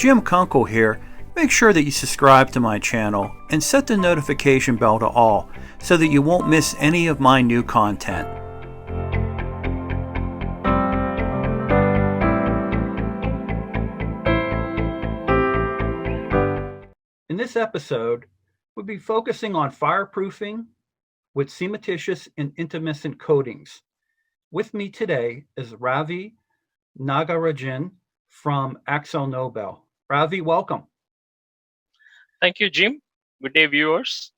Jim Kunkel here. Make sure that you subscribe to my channel and set the notification bell to all so that you won't miss any of my new content. In this episode, we'll be focusing on fireproofing with cementitious and intumescent coatings. With me today is Ravi Nagarajan from Akzo Nobel. Ravi, welcome. Thank you, Jim. Good day, viewers.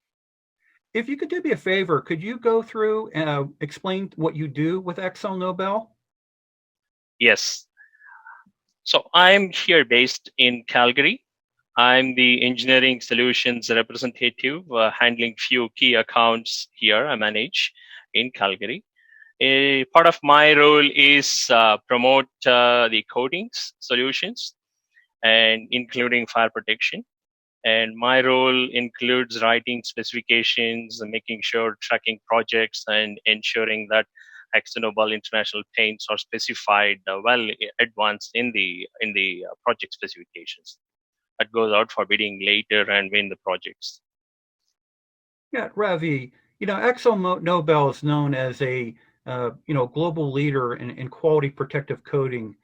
If you could do me a favor, could you go through and explain what you do with Akzo Nobel? Yes. So I'm here based in Calgary. I'm the engineering solutions representative, handling few key accounts here I manage in Calgary. A part of my role is promote the coatings solutions and including fire protection. And my role includes writing specifications, making sure tracking projects, and ensuring that Akzo Nobel international paints are specified well advanced in the project specifications. That goes out for bidding later and win the projects. Yeah, Ravi, Akzo Nobel is known as a global leader in quality protective coating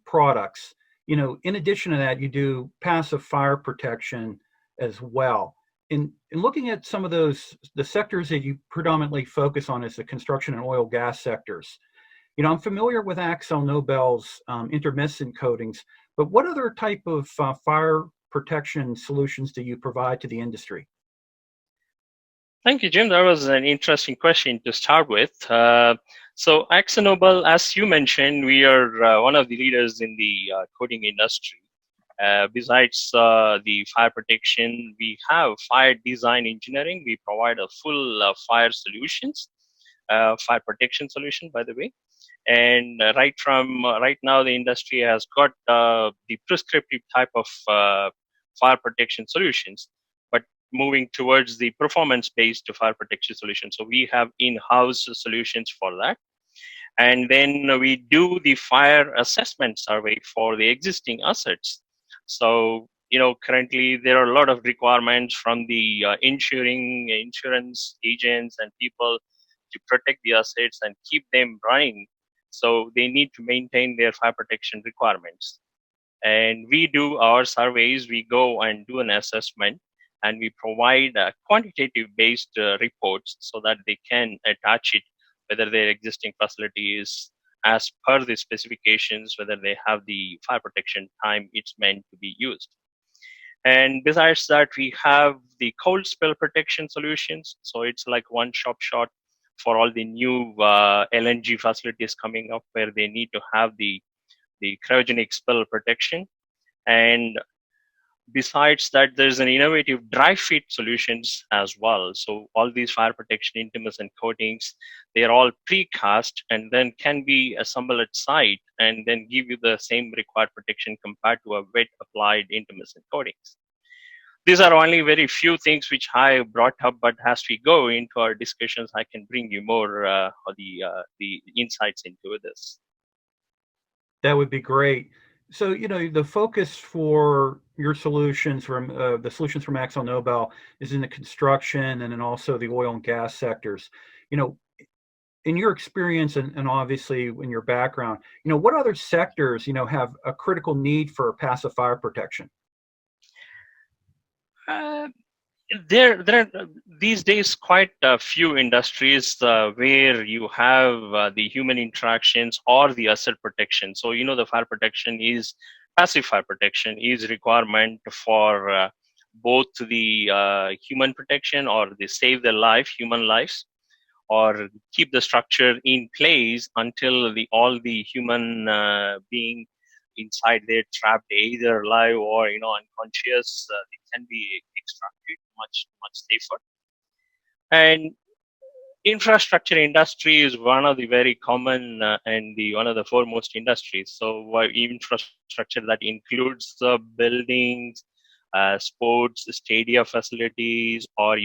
products. In addition to that, you do passive fire protection as well. In looking at some of the sectors that you predominantly focus on is the construction and oil gas sectors. I'm familiar with Akzo Nobel's Intumescent coatings, but what other type of fire protection solutions do you provide to the industry? Thank you, Jim. That was an interesting question to start with. So Akzo Nobel, as you mentioned, we are one of the leaders in the coating industry. Besides the fire protection, we have fire design engineering. We provide a full fire solutions, fire protection solution, by the way. And right now, the industry has got the prescriptive type of fire protection solutions, but moving towards the performance-based fire protection solution. So we have in-house solutions for that. And then we do the fire assessment survey for the existing assets. So, currently there are a lot of requirements from the insurance agents and people to protect the assets and keep them running. So they need to maintain their fire protection requirements. And we do our surveys, we go and do an assessment, and we provide quantitative based reports so that they can attach it, whether their existing facility is as per the specifications, whether they have the fire protection time it's meant to be used. And besides that, we have the cold spill protection solutions. So it's like one shot for all the new LNG facilities coming up where they need to have the cryogenic spill protection. And besides that, there's an innovative dry fit solutions as well. So all these fire protection intumescent coatings, they're all precast and then can be assembled at site and then give you the same required protection compared to a wet applied intumescent coatings. These are only very few things which I brought up, but as we go into our discussions, I can bring you more of the insights into this. That would be great. So, the focus for your solutions from the solutions from Akzo Nobel is in the construction and then also the oil and gas sectors. In your experience and obviously in your background, what other sectors, have a critical need for passive fire protection? There are these days quite a few industries where you have the human interactions or the asset protection. So the fire protection is passive fire protection is requirement for both the human protection or they save the human lives, or keep the structure in place until all the human being inside there trapped either alive or unconscious. They can be extracted much safer. And infrastructure industry is one of the very common and one of the foremost industries. So infrastructure that includes buildings, sports stadia facilities, or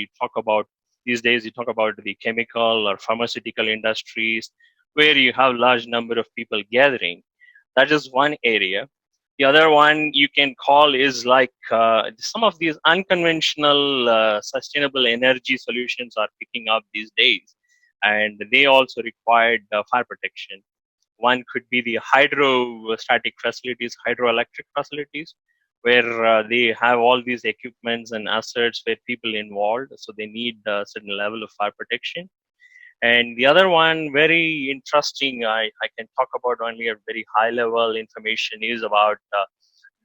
these days you talk about the chemical or pharmaceutical industries where you have large number of people gathering. That is one area. The other one you can call is like some of these unconventional sustainable energy solutions are picking up these days, and they also required fire protection. One could be the hydrostatic facilities, hydroelectric facilities, where they have all these equipments and assets where people involved, so they need a certain level of fire protection. And the other one, very interesting, I can talk about only a very high level information, is about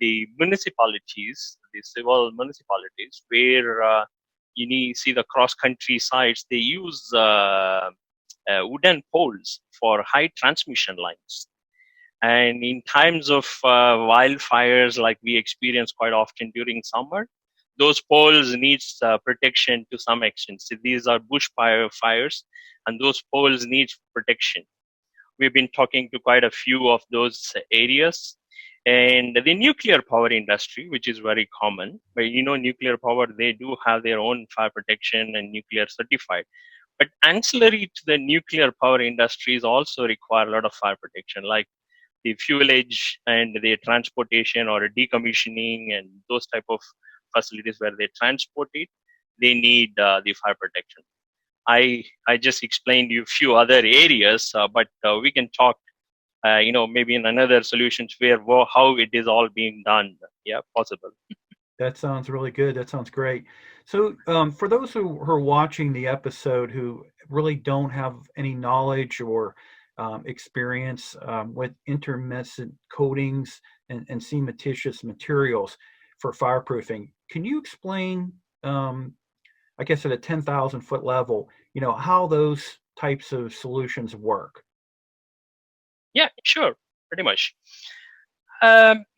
the municipalities, the civil municipalities, where you need see the cross country sites. They use wooden poles for high transmission lines. And in times of wildfires, like we experience quite often during summer, those poles needs protection to some extent. So these are bushfire fires, and those poles need protection. We've been talking to quite a few of those areas. And the nuclear power industry, which is very common, but nuclear power, they do have their own fire protection and nuclear certified. But ancillary to the nuclear power industries also require a lot of fire protection, like the fuelage and the transportation or decommissioning and those type of facilities where they transport it. They need the fire protection. I just explained you a few other areas, but we can talk, maybe in another solutions where how it is all being done. Yeah, possible. That sounds really good. That sounds great. So, for those who are watching the episode who really don't have any knowledge or experience with intermescent coatings and cementitious materials for fireproofing, can you explain, I guess, at a 10,000 foot level, how those types of solutions work? Yeah, sure, pretty much.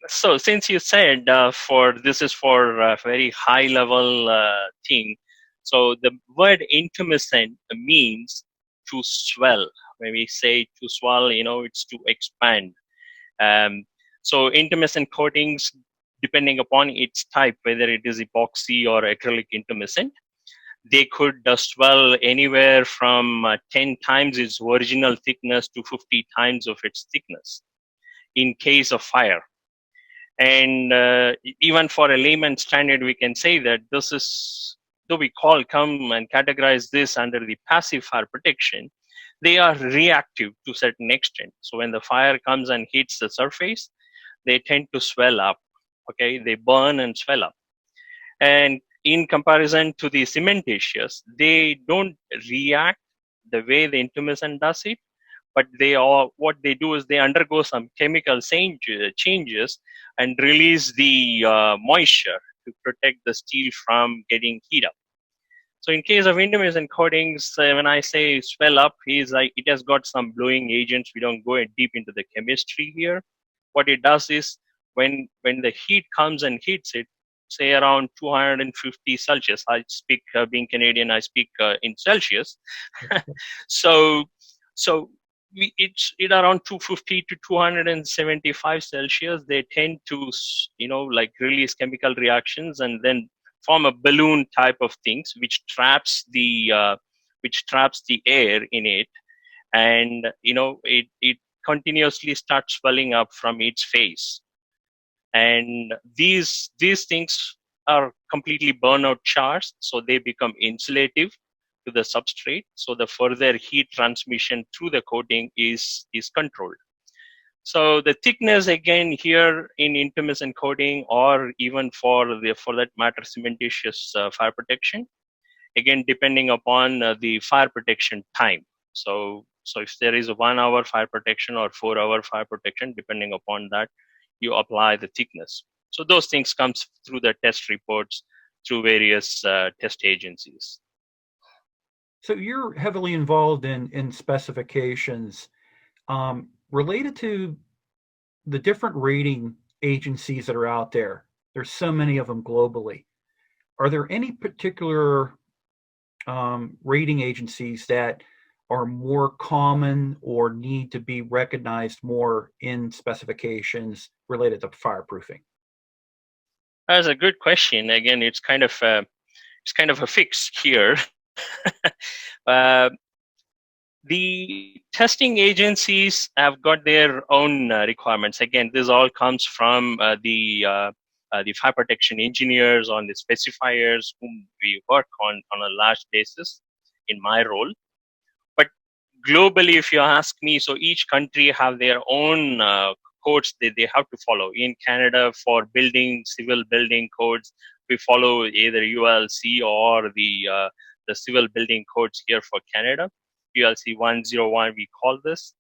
So since you said for this is for a very high level thing, so the word intumescent means to swell. When we say to swell, it's to expand. Um, so intumescent coatings, depending upon its type, whether it is epoxy or acrylic intumescent, they could swell anywhere from 10 times its original thickness to 50 times of its thickness in case of fire. And even for a layman standard, we can say that this is, though we come and categorize this under the passive fire protection, they are reactive to a certain extent. So when the fire comes and hits the surface, they tend to swell up. Okay, they burn and swell up. And in comparison to the cementitious, they don't react the way the intumescent does it, but they all what they do is they undergo some chemical changes and release the moisture to protect the steel from getting heat up. So in case of intumescent coatings, when I say swell up, is like it has got some blowing agents. We don't go deep into the chemistry here. What it does is when the heat comes and hits it, say around 250 Celsius. I speak being Canadian, I speak in Celsius. so so it's around 250 to 275 Celsius. They tend to like release chemical reactions and then form a balloon type of things which traps the air in it, and it continuously starts swelling up from its face. And these things are completely burnout charged, so they become insulative to the substrate, so the further heat transmission through the coating is controlled. So the thickness again here in intumescent coating, or even for that matter cementitious fire protection, again depending upon the fire protection time. So if there is a 1 hour fire protection or 4 hour fire protection, depending upon that, you apply the thickness. So those things comes through the test reports through various test agencies. So you're heavily involved in specifications related to the different rating agencies that are out there. There's so many of them globally. Are there any particular rating agencies that are more common or need to be recognized more in specifications related to fireproofing? That's a good question. Again, it's kind of a fix here. uh, The testing agencies have got their own requirements. Again, this all comes from the fire protection engineers on the specifiers whom we work on a large basis in my role. But globally, if you ask me, so each country have their own codes they have to follow. In Canada, for building civil building codes, we follow either ULC or the civil building codes here for Canada. ULC 101 we call this,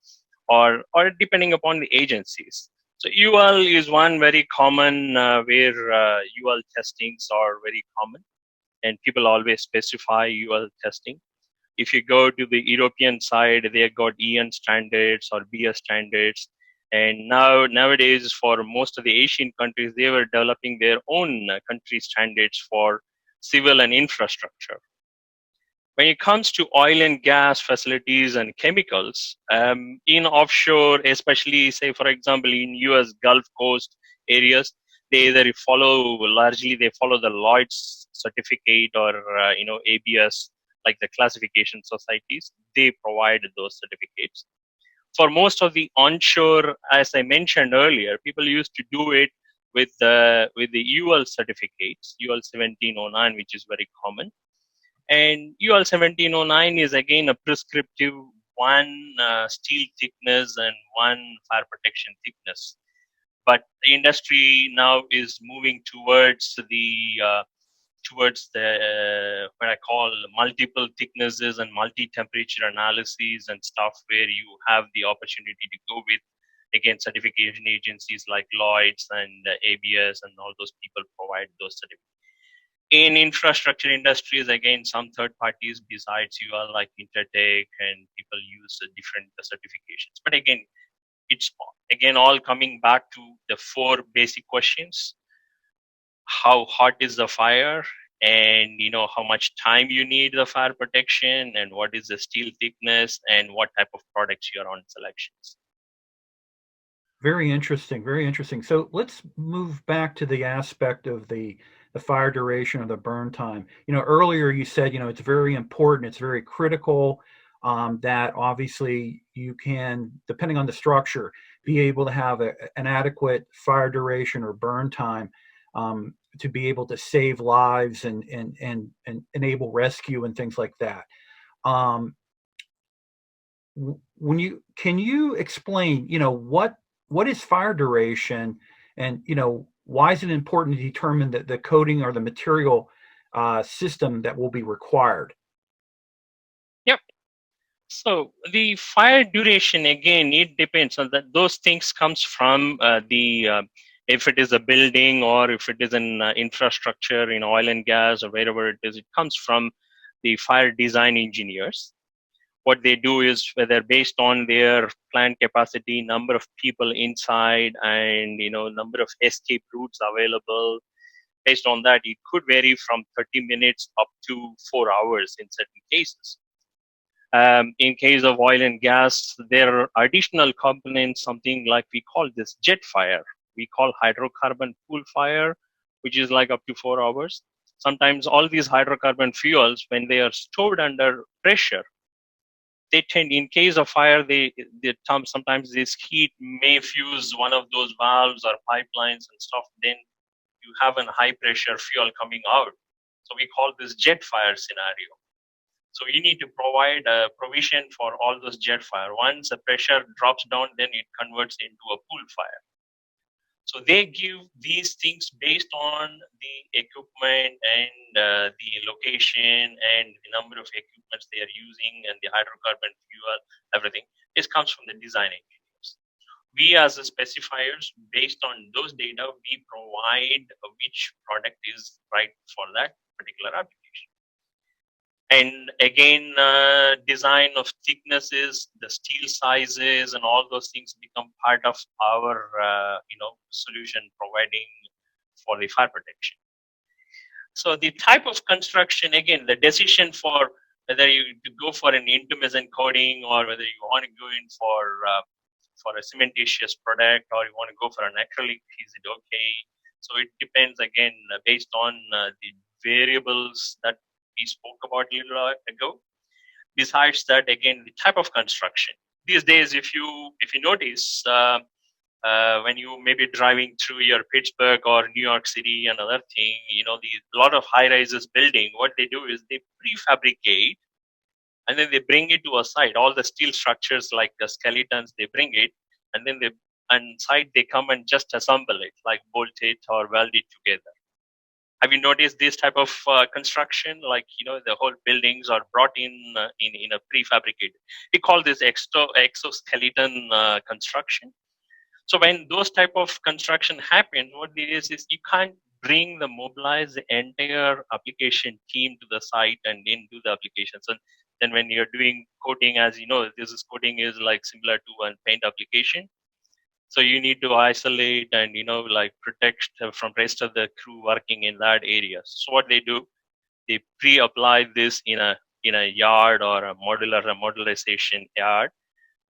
or depending upon the agencies. So UL is one very common where UL testings are very common, and people always specify UL testing. If you go to the European side, they have got EN standards or BS standards. And nowadays, for most of the Asian countries, they were developing their own country standards for civil and infrastructure. When it comes to oil and gas facilities and chemicals, in offshore, especially say for example in U.S. Gulf Coast areas, they either follow the Lloyd's certificate or ABS, like the classification societies. They provide those certificates. For most of the onshore, as I mentioned earlier, people used to do it with the UL certificates, UL 1709, which is very common. And UL 1709 is again a prescriptive one steel thickness and one fire protection thickness. But the industry now is moving towards the what I call multiple thicknesses and multi-temperature analyses and stuff, where you have the opportunity to go with again certification agencies like Lloyd's and ABS, and all those people provide those certificates. In infrastructure industries, again, some third parties besides UL like Intertech, and people use different certifications. But again, it's again all coming back to the four basic questions: how hot is the fire, and how much time you need the fire protection, and what is the steel thickness, and what type of products you're on selections. Very interesting, very interesting. So let's move back to the aspect of the fire duration or the burn time. Earlier you said, it's very important, it's very critical, that obviously you can, depending on the structure, be able to have an adequate fire duration or burn time, to be able to save lives and enable rescue and things like that. Um, can you explain, what is fire duration, and why is it important to determine the coating or the material system that will be required? Yep. So the fire duration, again, it depends on that. Those things comes from the if it is a building or if it is an infrastructure in oil and gas or wherever it is, it comes from the fire design engineers. What they do is, whether based on their plant capacity, number of people inside, and number of escape routes available, based on that, it could vary from 30 minutes up to 4 hours in certain cases. In case of oil and gas, there are additional components, something like we call this jet fire. We call hydrocarbon pool fire, which is like up to 4 hours. Sometimes all these hydrocarbon fuels, when they are stored under pressure, they tend, in case of fire, sometimes this heat may fuse one of those valves or pipelines and stuff. Then you have a high pressure fuel coming out. So we call this jet fire scenario. So you need to provide a provision for all those jet fire. Once the pressure drops down, then it converts into a pool fire. So they give these things based on the equipment and the location and the number of equipments they are using and the hydrocarbon fuel, everything. This comes from the design engineers. We as the specifiers, based on those data, we provide which product is right for that particular application. And again, design of thicknesses, the steel sizes, and all those things become part of our solution providing for the fire protection. So the type of construction, again, the decision for whether you to go for an Intumescent coating, or whether you want to go in for a cementitious product, or you want to go for an acrylic, is it okay? So it depends, again, based on the variables that we spoke about a little ago. Besides that, again, the type of construction. These days, if you notice, when you may be driving through your Pittsburgh or New York City, another thing, a lot of high rises building, what they do is they prefabricate and then they bring it to a site. All the steel structures like the skeletons, they bring it, and then site they come and just assemble it, like bolt it or weld it together. Have you noticed this type of construction? Like the whole buildings are brought in a prefabricated. We call this exoskeleton construction. So when those type of construction happen, what it is you can't mobilize the entire application team to the site and then do the applications. And then when you're doing coding, as you know, coding is like similar to a paint application. So you need to isolate and like protect from rest of the crew working in that area. So what they do, they pre-apply this in a yard or a modularization yard.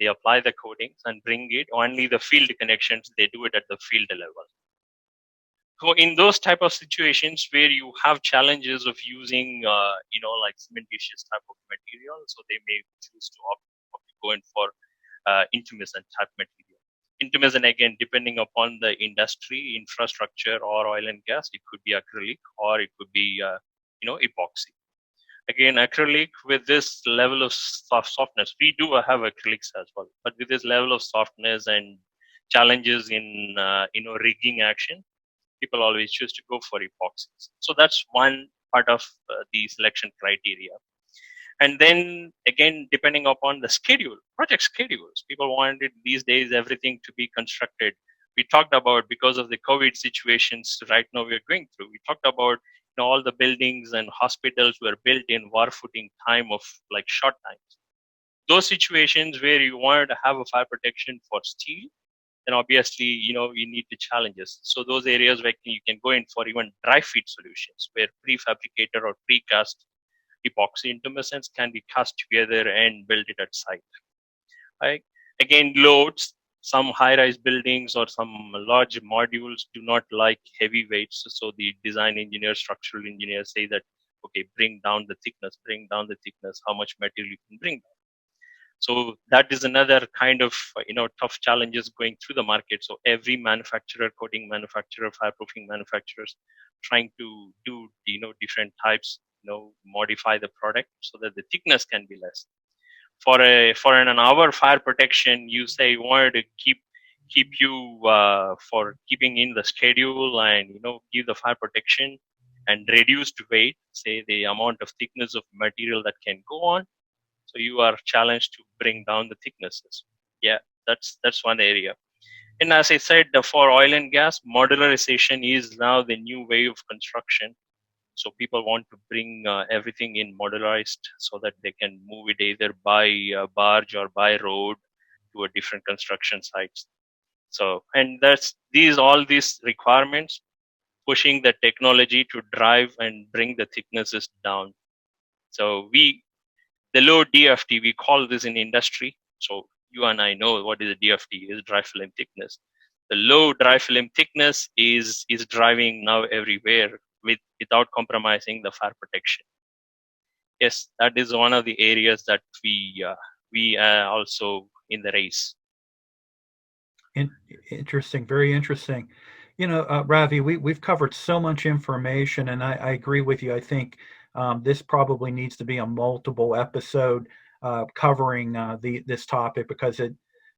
They apply the coatings and bring it only the field connections. They do it at the field level. So in those type of situations where you have challenges of using, like cementitious type of material, so they may choose to go in for intumescent type material. Intumescent, again, depending upon the industry, infrastructure, or oil and gas, it could be acrylic or it could be, epoxy. Again, acrylic with this level of softness, we do have acrylics as well, but with this level of softness and challenges in rigging action, people always choose to go for epoxies. So that's one part of the selection criteria. And then again, depending upon the project schedules, people wanted these days everything to be constructed. We talked about, because of the COVID situations right now we're going through, we talked about all the buildings and hospitals were built in war footing time of like short times. Those situations where you wanted to have a fire protection for steel, then obviously you need the challenges. So those areas where you can go in for even dry fit solutions, where prefabricated or precast epoxy intumescents can be cast together and built it at site. Right? Again, loads. Some high-rise buildings or some large modules do not like heavy weights. So the design engineers, structural engineers say that, okay, bring down the thickness, how much material you can bring down. So that is another kind of tough challenges going through the market. So every manufacturer, coating manufacturer, fireproofing manufacturers, trying to do different types, modify the product so that the thickness can be less. For an hour fire protection, you say you wanted to keep you for keeping in the schedule and give the fire protection and reduced weight, say the amount of thickness of material that can go on. So you are challenged to bring down the thicknesses. Yeah, that's one area. And as I said, for oil and gas, modularization is now the new way of construction. So people want to bring everything in modularized so that they can move it either by barge or by road to a different construction sites. So, and all these requirements pushing the technology to drive and bring the thicknesses down. So the low DFT, we call this in industry. So you and I know what is a DFT, is dry film thickness. The low dry film thickness is driving now everywhere without compromising the fire protection. Yes, that is one of the areas that we are also in the race. Interesting, very interesting. Ravi, we've covered so much information, and I agree with you. I think this probably needs to be a multiple episode covering this topic, because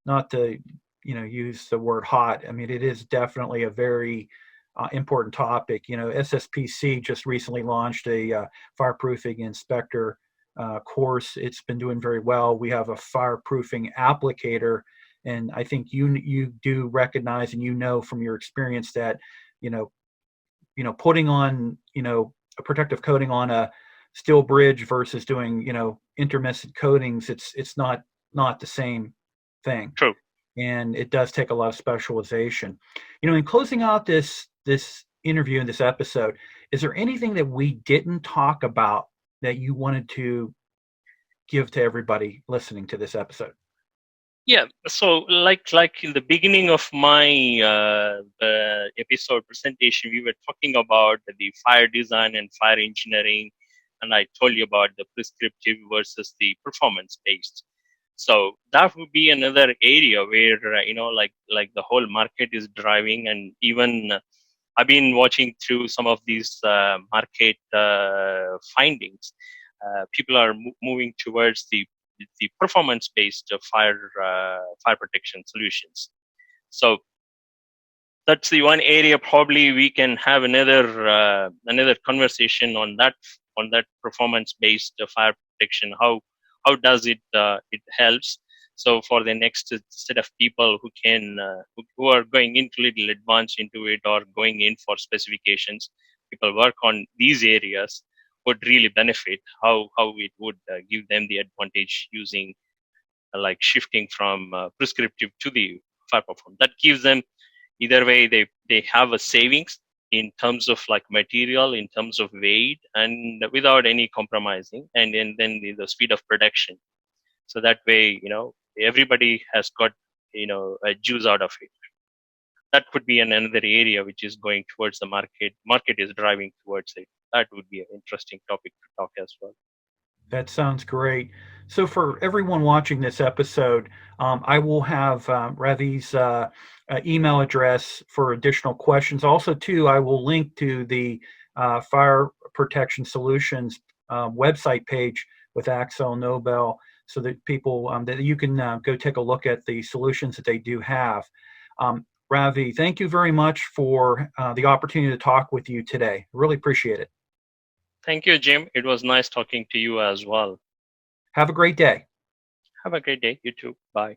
not to use the word hot. I mean, it is definitely a very important topic. SSPC just recently launched a fireproofing inspector course. It's been doing very well. We have a fireproofing applicator. And I think you do recognize, and from your experience that putting on a protective coating on a steel bridge versus doing intermescent coatings, it's not the same thing. True. And it does take a lot of specialization. In closing out this interview and this episode, is there anything that we didn't talk about that you wanted to give to everybody listening to this episode? Yeah, so like in the beginning of my episode presentation, we were talking about the fire design and fire engineering, and I told you about the prescriptive versus the performance based. So that would be another area where like the whole market is driving, and even I've been watching through some of these market findings. People are moving towards the performance based fire protection solutions. So that's the one area probably we can have another conversation on that performance based fire protection. How does it helps? So for the next set of people who can who are going into little advanced into it or going in for specifications, people work on these areas would really benefit. How it would give them the advantage using like shifting from prescriptive to the fire performance. That gives them, either way, they have a savings in terms of like material, in terms of weight, and without any compromising, and then the speed of production. So that way, everybody has got a juice out of it. That could be another area which is going towards the market. Market is driving towards it. That would be an interesting topic to talk as well. That sounds great. So, for everyone watching this episode, I will have Ravi's email address for additional questions. Also, too, I will link to the Fire Protection Solutions website page with Akzo Nobel, so that people that you can go take a look at the solutions that they do have. Ravi, thank you very much for the opportunity to talk with you today. Really appreciate it. Thank you, Jim. It was nice talking to you as well. Have a great day. Have a great day. You too. Bye.